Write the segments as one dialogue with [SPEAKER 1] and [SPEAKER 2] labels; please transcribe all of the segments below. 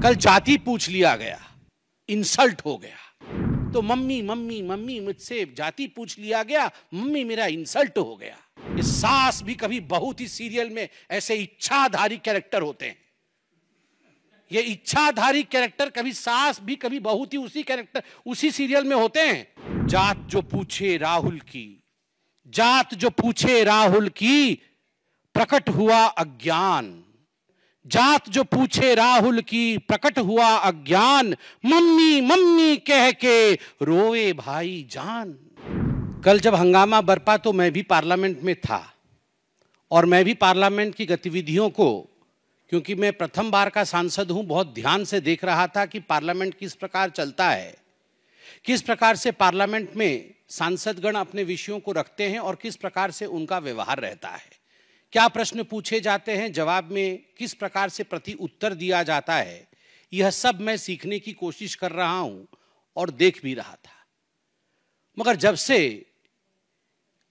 [SPEAKER 1] कल जाति पूछ लिया गया, इंसल्ट हो गया। तो मम्मी मम्मी मम्मी मुझसे जाति पूछ लिया गया, मम्मी मेरा इंसल्ट हो गया। ये सास भी कभी बहू थी सीरियल में ऐसे इच्छाधारी कैरेक्टर होते हैं। ये इच्छाधारी कैरेक्टर कभी सास भी कभी बहू थी उसी कैरेक्टर उसी सीरियल में होते हैं। जात जो पूछे राहुल की, जात जो पूछे राहुल की, प्रकट हुआ अज्ञान। जात जो पूछे राहुल की, प्रकट हुआ अज्ञान। मम्मी मम्मी कह के रोए भाई जान। कल जब हंगामा बरपा तो मैं भी पार्लियामेंट में था और मैं भी पार्लियामेंट की गतिविधियों को, क्योंकि मैं प्रथम बार का सांसद हूं, बहुत ध्यान से देख रहा था कि पार्लियामेंट किस प्रकार चलता है, किस प्रकार से पार्लियामेंट में सांसदगण अपने विषयों को रखते हैं और किस प्रकार से उनका व्यवहार रहता है, क्या प्रश्न पूछे जाते हैं, जवाब में किस प्रकार से प्रति उत्तर दिया जाता है। यह सब मैं सीखने की कोशिश कर रहा हूं और देख भी रहा था। मगर जब से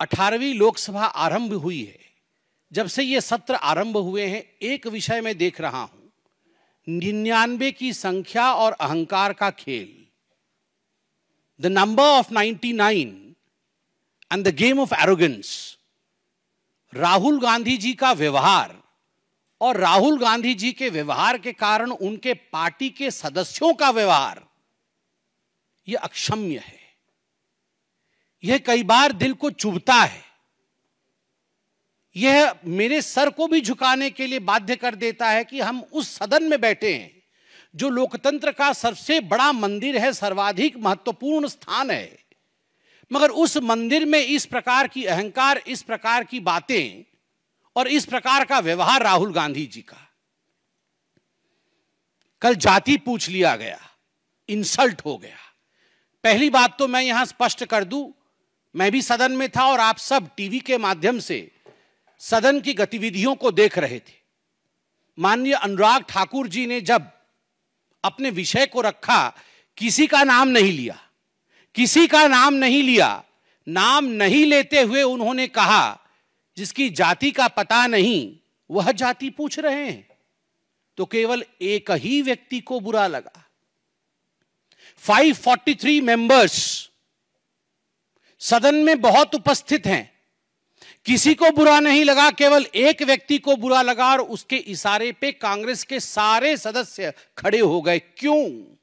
[SPEAKER 1] 18वीं लोकसभा आरंभ हुई है, जब से ये सत्र आरंभ हुए हैं, एक विषय में देख रहा हूं, 99 की संख्या और अहंकार का खेल। The number of 99 and the game of arrogance. Rahul Gandhi ji का व्यवहार और राहुल गांधी जी के व्यवहार के कारण उनके पार्टी के सदस्यों का व्यवहार, यह अक्षम्य है। यह कई बार दिल को चुभता है। यह मेरे सर को भी झुकाने के लिए बाध्य कर देता है कि हम उस सदन में बैठे हैं जो लोकतंत्र का सबसे बड़ा मंदिर है, सर्वाधिक महत्वपूर्ण स्थान है, मगर उस मंदिर में इस प्रकार की अहंकार, इस प्रकार की बातें और इस प्रकार का व्यवहार राहुल गांधी जी का। कल जाति पूछ लिया गया, इंसल्ट हो गया। पहली बात तो मैं यहां स्पष्ट कर दूं, मैं भी सदन में था और आप सब टीवी के माध्यम से सदन की गतिविधियों को देख रहे थे। माननीय अनुराग ठाकुर जी ने जब अपने विषय को रखा, किसी का नाम नहीं लिया, किसी का नाम नहीं लिया। नाम नहीं लेते हुए उन्होंने कहा, जिसकी जाति का पता नहीं वह जाति पूछ रहे हैं। तो केवल एक ही व्यक्ति को बुरा लगा। 543 मेंबर्स सदन में बहुत उपस्थित हैं, किसी को बुरा नहीं लगा, केवल एक व्यक्ति को बुरा लगा और उसके इशारे पे कांग्रेस के सारे सदस्य खड़े हो गए। क्यों?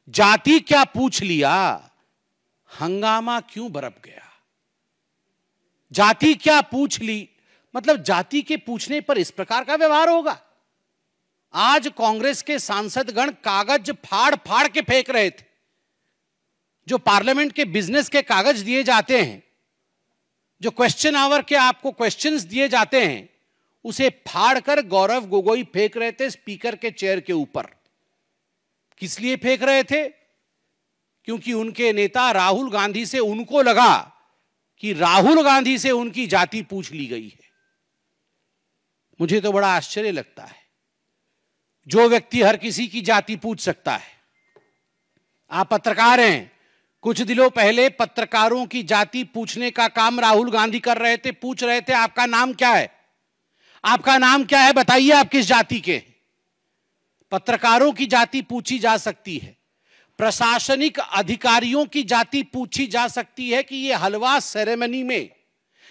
[SPEAKER 1] जाति क्या पूछ लिया, हंगामा क्यों बरप गया? जाति क्या पूछ ली, मतलब जाति के पूछने पर इस प्रकार का व्यवहार होगा? आज कांग्रेस के सांसदगण कागज फाड़ फाड़ के फेंक रहे थे। जो पार्लियामेंट के बिजनेस के कागज दिए जाते हैं, जो क्वेश्चन आवर के आपको क्वेश्चंस दिए जाते हैं, उसे फाड़ कर गौरव गोगोई फेंक रहे थे स्पीकर के चेयर के ऊपर। किस लिए फेंक रहे थे? क्योंकि उनके नेता राहुल गांधी से उनको लगा कि राहुल गांधी से उनकी जाति पूछ ली गई है। मुझे तो बड़ा आश्चर्य लगता है, जो व्यक्ति हर किसी की जाति पूछ सकता है। आप पत्रकार हैं, कुछ दिनों पहले पत्रकारों की जाति पूछने का काम राहुल गांधी कर रहे थे। पूछ रहे थे, आपका नाम क्या है, आपका नाम क्या है, बताइए आप किस जाति के। पत्रकारों की जाति पूछी जा सकती है, प्रशासनिक अधिकारियों की जाति पूछी जा सकती है कि ये हलवा सेरेमनी में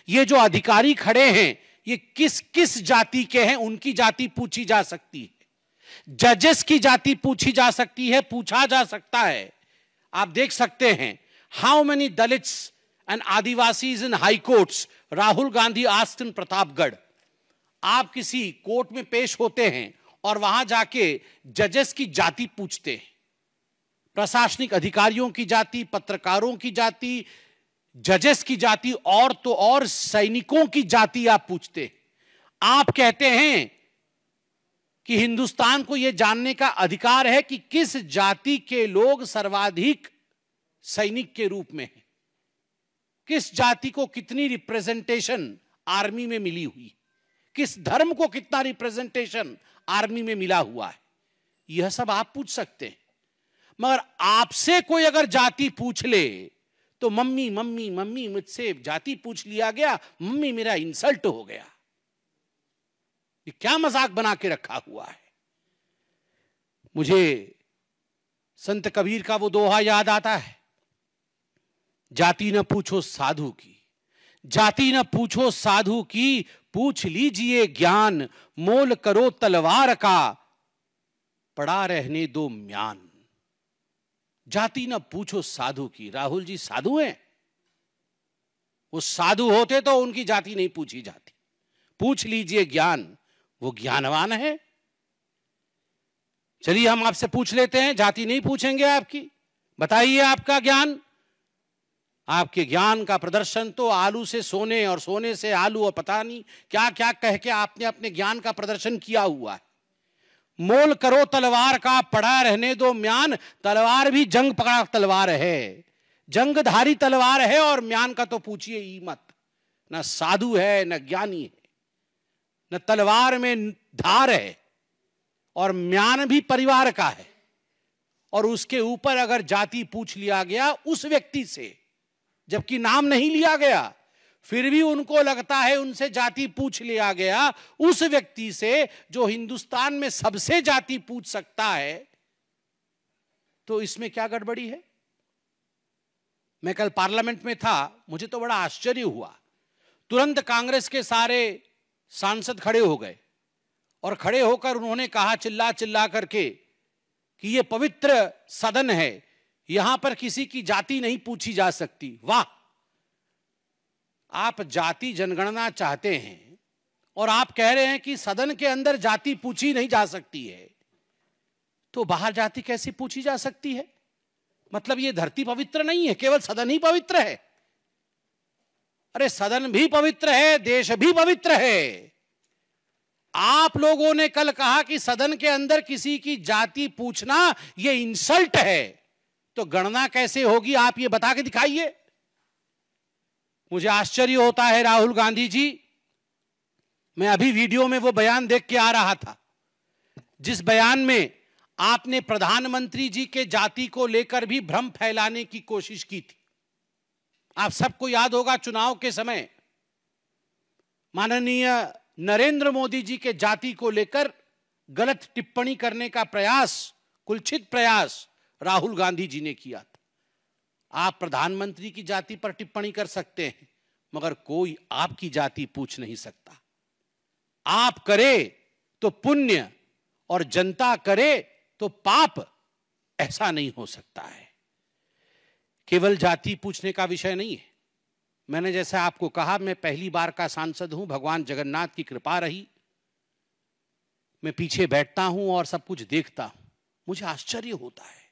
[SPEAKER 1] ये जो अधिकारी खड़े हैं ये किस किस जाति के हैं, उनकी जाति पूछी जा सकती है। जजेस की जाति पूछी जा सकती है, पूछा जा सकता है। आप देख सकते हैं, how many Dalits and Adivasis in high courts Rahul Gandhi asked in Pratapgarh. आप किसी कोर्ट में पेश होते हैं और वहां जाके जजेस की जाति पूछते हैं, प्रशासनिक अधिकारियों की जाति, पत्रकारों की जाति, जजेस की जाति, और तो और सैनिकों की जाति आप पूछते हैं। आप कहते हैं कि हिंदुस्तान को यह जानने का अधिकार है कि किस जाति के लोग सर्वाधिक सैनिक के रूप में हैं, किस जाति को कितनी रिप्रेजेंटेशन आर्मी में मिली हुई, किस धर्म को कितना रिप्रेजेंटेशन आर्मी में मिला हुआ है। यह सब आप पूछ सकते हैं। मगर आपसे कोई अगर जाति पूछ ले तो मम्मी मम्मी मम्मी मुझसे जाति पूछ लिया गया, मम्मी मेरा इंसल्ट हो गया। ये क्या मजाक बना के रखा हुआ है? मुझे संत कबीर का वो दोहा याद आता है, जाति न पूछो साधु की, जाति न पूछो साधु की, पूछ लीजिए ज्ञान, मोल करो तलवार का, पड़ा रहने दो म्यान। जाति न पूछो साधु की। राहुल जी साधु हैं? वो साधु होते तो उनकी जाति नहीं पूछी जाती। पूछ लीजिए ज्ञान, वो ज्ञानवान है। चलिए हम आपसे पूछ लेते हैं, जाति नहीं पूछेंगे आपकी, बताइए आपका ज्ञान। आपके ज्ञान का प्रदर्शन तो आलू से सोने और सोने से आलू और पता नहीं क्या क्या कह के आपने अपने ज्ञान का प्रदर्शन किया हुआ है। मोल करो तलवार का, पड़ा रहने दो म्यान। तलवार भी जंग पकड़ा तलवार है, जंगधारी तलवार है, और म्यान का तो पूछिए ही मत। न साधु है, न ज्ञानी है, न तलवार में धार है, और म्यान भी परिवार का है। और उसके ऊपर अगर जाति पूछ लिया गया उस व्यक्ति से, जबकि नाम नहीं लिया गया, फिर भी उनको लगता है उनसे जाति पूछ लिया गया, उस व्यक्ति से जो हिंदुस्तान में सबसे जाति पूछ सकता है, तो इसमें क्या गड़बड़ी है? मैं कल पार्लियामेंट में था, मुझे तो बड़ा आश्चर्य हुआ। तुरंत कांग्रेस के सारे सांसद खड़े हो गए और खड़े होकर उन्होंने कहा चिल्ला चिल्ला करके कि ये पवित्र सदन है, यहां पर किसी की जाति नहीं पूछी जा सकती। वाह! आप जाति जनगणना चाहते हैं और आप कह रहे हैं कि सदन के अंदर जाति पूछी नहीं जा सकती है, तो बाहर जाति कैसे पूछी जा सकती है? मतलब ये धरती पवित्र नहीं है, केवल सदन ही पवित्र है? अरे सदन भी पवित्र है, देश भी पवित्र है। आप लोगों ने कल कहा कि सदन के अंदर किसी की जाति पूछना ये इंसल्ट है, तो गणना कैसे होगी आप ये बता के दिखाइए। मुझे आश्चर्य होता है राहुल गांधी जी, मैं अभी वीडियो में वो बयान देख के आ रहा था जिस बयान में आपने प्रधानमंत्री जी के जाति को लेकर भी भ्रम फैलाने की कोशिश की थी। आप सबको याद होगा चुनाव के समय माननीय नरेंद्र मोदी जी के जाति को लेकर गलत टिप्पणी करने का प्रयास, कुलछित प्रयास राहुल गांधी जी ने किया था। आप प्रधानमंत्री की जाति पर टिप्पणी कर सकते हैं, मगर कोई आपकी जाति पूछ नहीं सकता। आप करे तो पुण्य और जनता करे तो पाप, ऐसा नहीं हो सकता है। केवल जाति पूछने का विषय नहीं है। मैंने जैसा आपको कहा, मैं पहली बार का सांसद हूं, भगवान जगन्नाथ की कृपा रही। मैं पीछे बैठता हूं और सब कुछ देखता हूं, मुझे आश्चर्य होता है।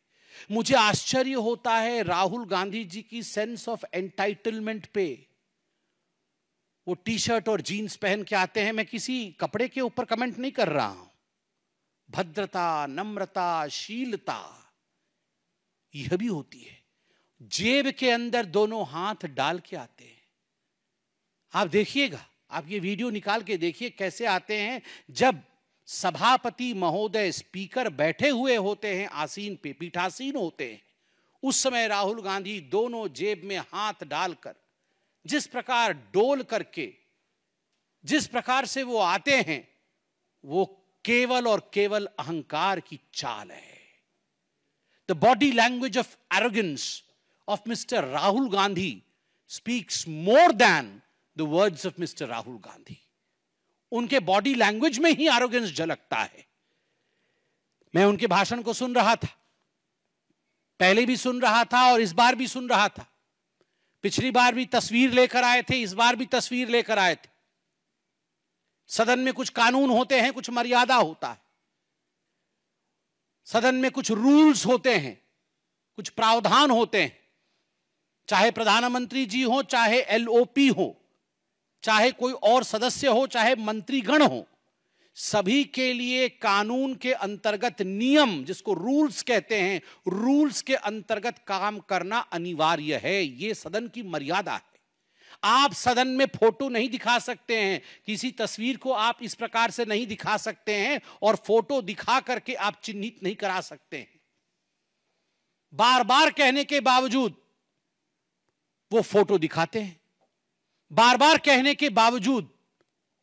[SPEAKER 1] मुझे आश्चर्य होता है राहुल गांधी जी की सेंस ऑफ एंटाइटलमेंट पे। वो टी शर्ट और जीन्स पहन के आते हैं, मैं किसी कपड़े के ऊपर कमेंट नहीं कर रहा हूं। भद्रता, नम्रता, शीलता यह भी होती है। जेब के अंदर दोनों हाथ डाल के आते हैं। आप देखिएगा, आप ये वीडियो निकाल के देखिए कैसे आते हैं। जब सभापति महोदय, स्पीकर बैठे हुए होते हैं, आसीन पे, पीठासीन होते हैं, उस समय राहुल गांधी दोनों जेब में हाथ डालकर जिस प्रकार डोल करके, जिस प्रकार से वो आते हैं, वो केवल और केवल अहंकार की चाल है। The body language of arrogance of mister Rahul Gandhi speaks more than the words of mister Rahul Gandhi. उनके बॉडी लैंग्वेज में ही एरोगेंस झलकता है। मैं उनके भाषण को सुन रहा था, पहले भी सुन रहा था और इस बार भी सुन रहा था। पिछली बार भी तस्वीर लेकर आए थे, इस बार भी तस्वीर लेकर आए थे। सदन में कुछ कानून होते हैं, कुछ मर्यादा होता है। सदन में कुछ रूल्स होते हैं, कुछ प्रावधान होते हैं। चाहे प्रधानमंत्री जी हो, चाहे एलओपी हो, चाहे कोई और सदस्य हो, चाहे मंत्रीगण हो, सभी के लिए कानून के अंतर्गत नियम, जिसको रूल्स कहते हैं, रूल्स के अंतर्गत काम करना अनिवार्य है। यह सदन की मर्यादा है। आप सदन में फोटो नहीं दिखा सकते हैं, किसी तस्वीर को आप इस प्रकार से नहीं दिखा सकते हैं और फोटो दिखा करके आप चिन्हित नहीं करा सकते हैं। बार बार कहने के बावजूद वो फोटो दिखाते हैं, बार बार कहने के बावजूद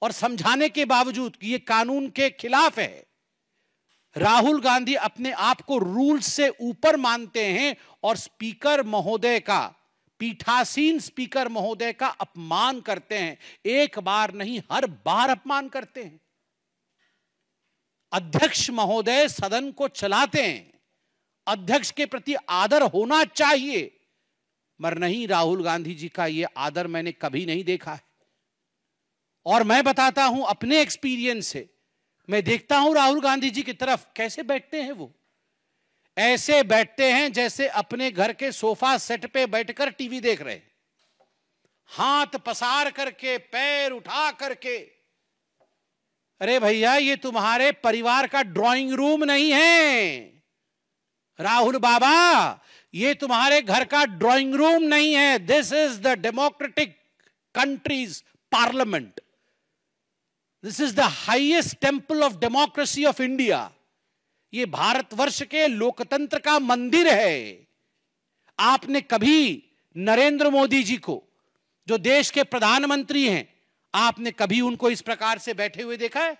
[SPEAKER 1] और समझाने के बावजूद कि ये कानून के खिलाफ है, राहुल गांधी अपने आप को रूल से ऊपर मानते हैं और स्पीकर महोदय का, पीठासीन स्पीकर महोदय का अपमान करते हैं। एक बार नहीं, हर बार अपमान करते हैं। अध्यक्ष महोदय सदन को चलाते हैं, अध्यक्ष के प्रति आदर होना चाहिए, मगर नहीं, राहुल गांधी जी का यह आदर मैंने कभी नहीं देखा है। और मैं बताता हूं अपने एक्सपीरियंस से, मैं देखता हूं राहुल गांधी जी की तरफ कैसे बैठते हैं। वो ऐसे बैठते हैं जैसे अपने घर के सोफा सेट पे बैठकर टीवी देख रहे हैं, हाथ पसार करके, पैर उठा करके। अरे भैया, ये तुम्हारे परिवार का ड्राइंग रूम नहीं है राहुल बाबा, ये तुम्हारे घर का ड्राइंग रूम नहीं है। This is the democratic countries parliament, this is the highest temple of democracy of India. ये भारतवर्ष के लोकतंत्र का मंदिर है। आपने कभी नरेंद्र मोदी जी को, जो देश के प्रधानमंत्री हैं, आपने कभी उनको इस प्रकार से बैठे हुए देखा है?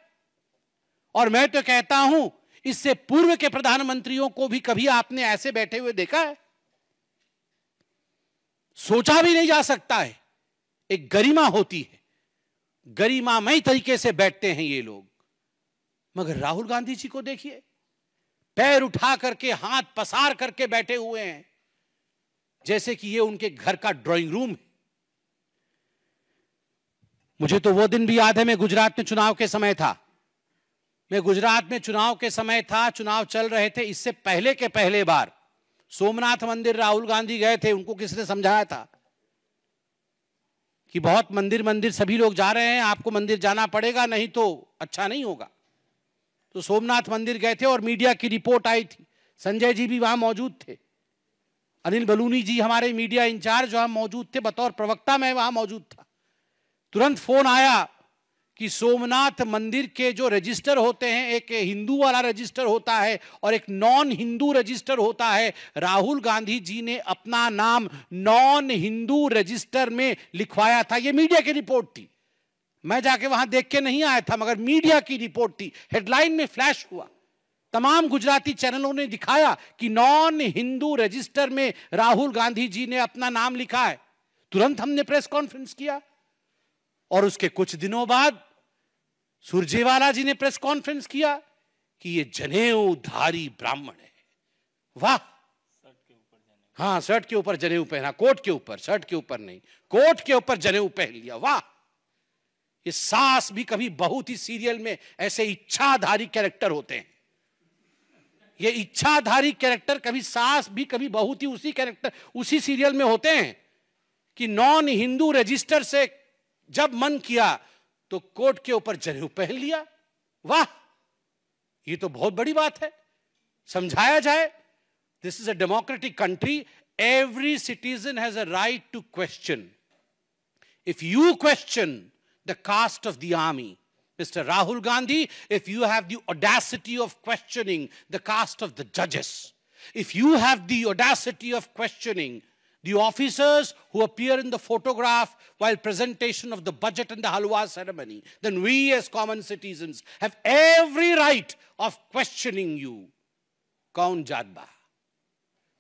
[SPEAKER 1] और मैं तो कहता हूं, इससे पूर्व के प्रधानमंत्रियों को भी कभी आपने ऐसे बैठे हुए देखा है? सोचा भी नहीं जा सकता है। एक गरिमा होती है, गरिमामय तरीके से बैठते हैं ये लोग। मगर राहुल गांधी जी को देखिए, पैर उठा करके, हाथ पसार करके बैठे हुए हैं, जैसे कि ये उनके घर का ड्राइंग रूम है। मुझे तो वो दिन भी याद है, मैं गुजरात में चुनाव के समय था। मैं गुजरात में चुनाव के समय था, चुनाव चल रहे थे। इससे पहले के पहले बार सोमनाथ मंदिर राहुल गांधी गए थे। उनको किसी ने समझाया था कि बहुत मंदिर मंदिर सभी लोग जा रहे हैं, आपको मंदिर जाना पड़ेगा, नहीं तो अच्छा नहीं होगा। तो सोमनाथ मंदिर गए थे और मीडिया की रिपोर्ट आई थी। संजय जी भी वहां मौजूद थे, अनिल बलूनी जी हमारे मीडिया इंचार्ज वहां मौजूद थे, बतौर प्रवक्ता मैं वहां मौजूद था। तुरंत फोन आया कि सोमनाथ मंदिर के जो रजिस्टर होते हैं, एक हिंदू वाला रजिस्टर होता है और एक नॉन हिंदू रजिस्टर होता है। राहुल गांधी जी ने अपना नाम नॉन हिंदू रजिस्टर में लिखवाया था। यह मीडिया की रिपोर्ट थी, मैं जाके वहां देख के नहीं आया था, मगर मीडिया की रिपोर्ट थी। हेडलाइन में फ्लैश हुआ, तमाम गुजराती चैनलों ने दिखाया कि नॉन हिंदू रजिस्टर में राहुल गांधी जी ने अपना नाम लिखा है। तुरंत हमने प्रेस कॉन्फ्रेंस किया और उसके कुछ दिनों बाद सुरजेवाला जी ने प्रेस कॉन्फ्रेंस किया कि ये जनेऊधारी ब्राह्मण है। वाह, हाँ, शर्ट के ऊपर जनेऊ पहना, कोट के ऊपर, शर्ट के ऊपर नहीं, कोट के ऊपर जनेऊ पहन लिया। वाह, ये सास भी कभी बहू थी सीरियल में ऐसे इच्छाधारी कैरेक्टर होते हैं। ये इच्छाधारी कैरेक्टर कभी सास भी कभी बहू थी, उसी कैरेक्टर उसी सीरियल में होते हैं कि नॉन हिंदू रजिस्टर से जब मन किया तो कोट के ऊपर जनेऊ पहन लिया। वाह, ये तो बहुत बड़ी बात है, समझाया जाए। This is a democratic country, every citizen has a right to question. If you question the caste of the army, Mr. Rahul Gandhi, if you have the audacity of questioning the caste of the judges, if you have the audacity of questioning the officers who appear in the photograph while presentation of the budget and the halwa ceremony, then we as common citizens have every right of questioning you. Kaun jaat ba?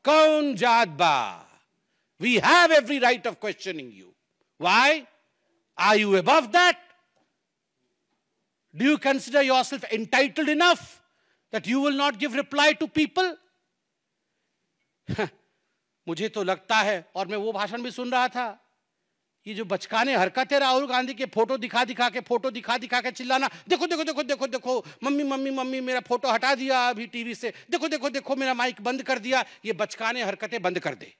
[SPEAKER 1] Kaun jaat ba? We have every right of questioning you. Why? Are you above that? Do you consider yourself entitled enough that you will not give reply to people? मुझे तो लगता है, और मैं वो भाषण भी सुन रहा था, ये जो बचकाने हरकत है राहुल गांधी के, फोटो दिखा दिखा के चिल्लाना, देखो देखो देखो देखो देखो, मम्मी मम्मी मम्मी मेरा फोटो हटा दिया अभी टीवी से, देखो देखो देखो मेरा माइक बंद कर दिया। ये बचकाने हरकतें बंद कर दे।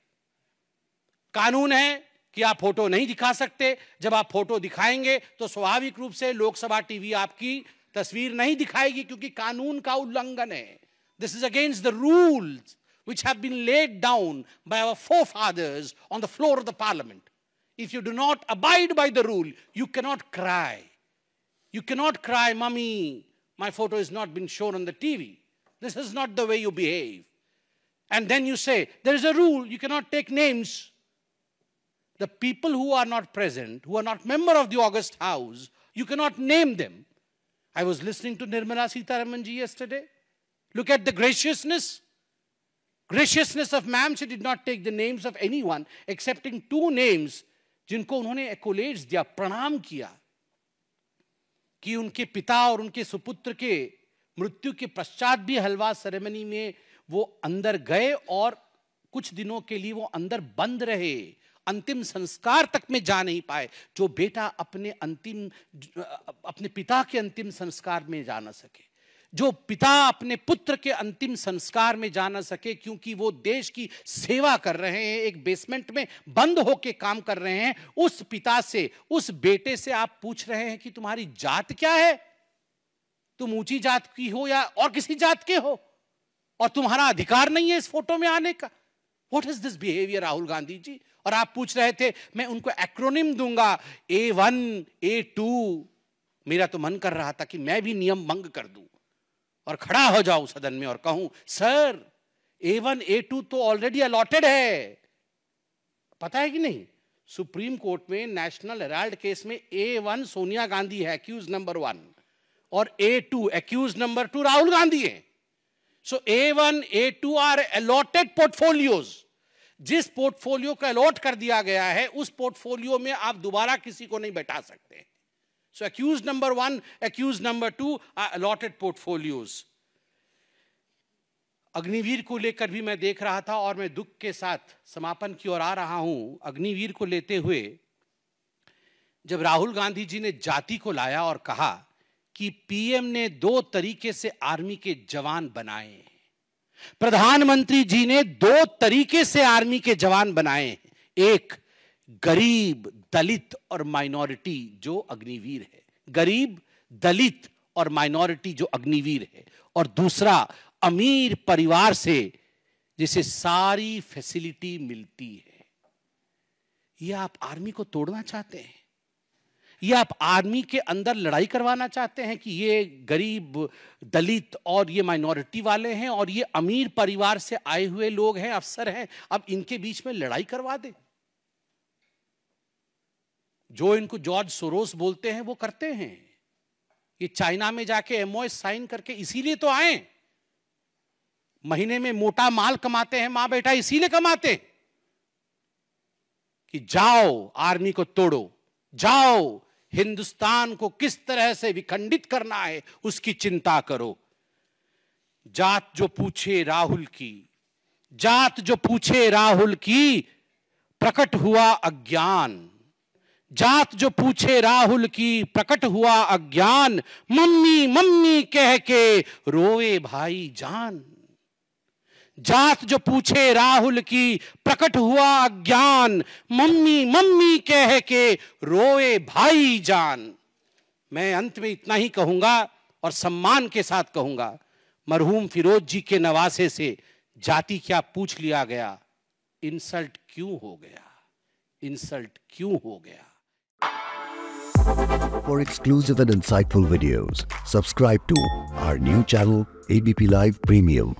[SPEAKER 1] कानून है कि आप फोटो नहीं दिखा सकते। जब आप फोटो दिखाएंगे तो स्वाभाविक रूप से लोकसभा टीवी आपकी तस्वीर नहीं दिखाएगी, क्योंकि कानून का उल्लंघन है। This is against the rules which have been laid down by our forefathers on the floor of the parliament. If you do not abide by the rule, you cannot cry. You cannot cry, "Mummy, my photo has not been shown on the TV." This is not the way you behave. And then you say, there is a rule, you cannot take names. The people who are not present, who are not member of the August House, you cannot name them. I was listening to Nirmala Sitharaman ji yesterday. Look at the graciousness of ma'am. She did not take the names of anyone excepting 2 names जिनको उन्होंने accolades दिया, प्रणाम किया कि उनके पिता और उनके सुपुत्र के मृत्यु के पश्चात भी हलवा सेरेमनी में वो अंदर गए और कुछ दिनों के लिए वो अंदर बंद रहे, अंतिम संस्कार तक में जा नहीं पाए। जो बेटा अपने पिता के अंतिम संस्कार में जा न सके, जो पिता अपने पुत्र के अंतिम संस्कार में जा न सके क्योंकि वो देश की सेवा कर रहे हैं, एक बेसमेंट में बंद होके काम कर रहे हैं, उस पिता से, उस बेटे से आप पूछ रहे हैं कि तुम्हारी जात क्या है, तुम ऊंची जात की हो या और किसी जात के हो, और तुम्हारा अधिकार नहीं है इस फोटो में आने का। What is this behaviour Rahul Gandhi ji? और आप पूछ रहे थे मैं उनको एक्रोनिम दूंगा A1 A2। मेरा तो मन कर रहा था कि मैं भी नियम भंग कर दूं और खड़ा हो जाऊं सदन में और कहूं सर A1 A2 तो ऑलरेडी अलॉटेड है। पता है कि नहीं, सुप्रीम कोर्ट में नेशनल हेराल्ड केस में A1 सोनिया गांधी है, एक्यूज नंबर 1, और A2 accused number 2 Rahul Gandhi है। So A1 A2 are allotted portfolios. जिस पोर्टफोलियो को अलॉट कर दिया गया है उस पोर्टफोलियो में आप दोबारा किसी को नहीं बैठा सकते। So accused number 1, accused number 2 are allotted portfolios. Agniveer को लेकर भी मैं देख रहा था और मैं दुख के साथ समापन की ओर आ रहा हूं। अग्निवीर को लेते हुए जब राहुल गांधी जी ने जाति को लाया और कहा कि पीएम ने 2 तरीके से आर्मी के जवान बनाए हैं, प्रधानमंत्री जी ने 2 तरीके से आर्मी के जवान बनाए हैं, एक गरीब, दलित और माइनॉरिटी जो अग्निवीर है, गरीब, दलित और माइनॉरिटी जो अग्निवीर है, और दूसरा अमीर परिवार से जिसे सारी फैसिलिटी मिलती है। ये आप आर्मी को तोड़ना चाहते हैं? ये आप आर्मी के अंदर लड़ाई करवाना चाहते हैं कि ये गरीब, दलित और ये माइनॉरिटी वाले हैं और ये अमीर परिवार से आए हुए लोग हैं, अफसर हैं, अब इनके बीच में लड़ाई करवा दे? जो इनको जॉर्ज सोरोस बोलते हैं वो करते हैं। ये चाइना में जाके MOS साइन करके इसीलिए तो आए, महीने में मोटा माल कमाते हैं मां बेटा, इसीलिए कमाते कि जाओ आर्मी को तोड़ो, जाओ हिंदुस्तान को किस तरह से विखंडित करना है उसकी चिंता करो। जात जो पूछे राहुल की, जात जो पूछे राहुल की, प्रकट हुआ अज्ञान। जात जो पूछे राहुल की, प्रकट हुआ अज्ञान। मम्मी मम्मी कह के रोए भाई जान। जात जो पूछे राहुल की, प्रकट हुआ अज्ञान। मम्मी मम्मी कह के रोए भाई जान। मैं अंत में इतना ही कहूंगा और सम्मान के साथ कहूंगा, मरहूम फिरोज जी के नवासे से जाति क्या पूछ लिया गया, इंसल्ट क्यों हो गया, इंसल्ट क्यों हो गया।
[SPEAKER 2] For exclusive and insightful videos, subscribe to our new channel ABP Live Premium.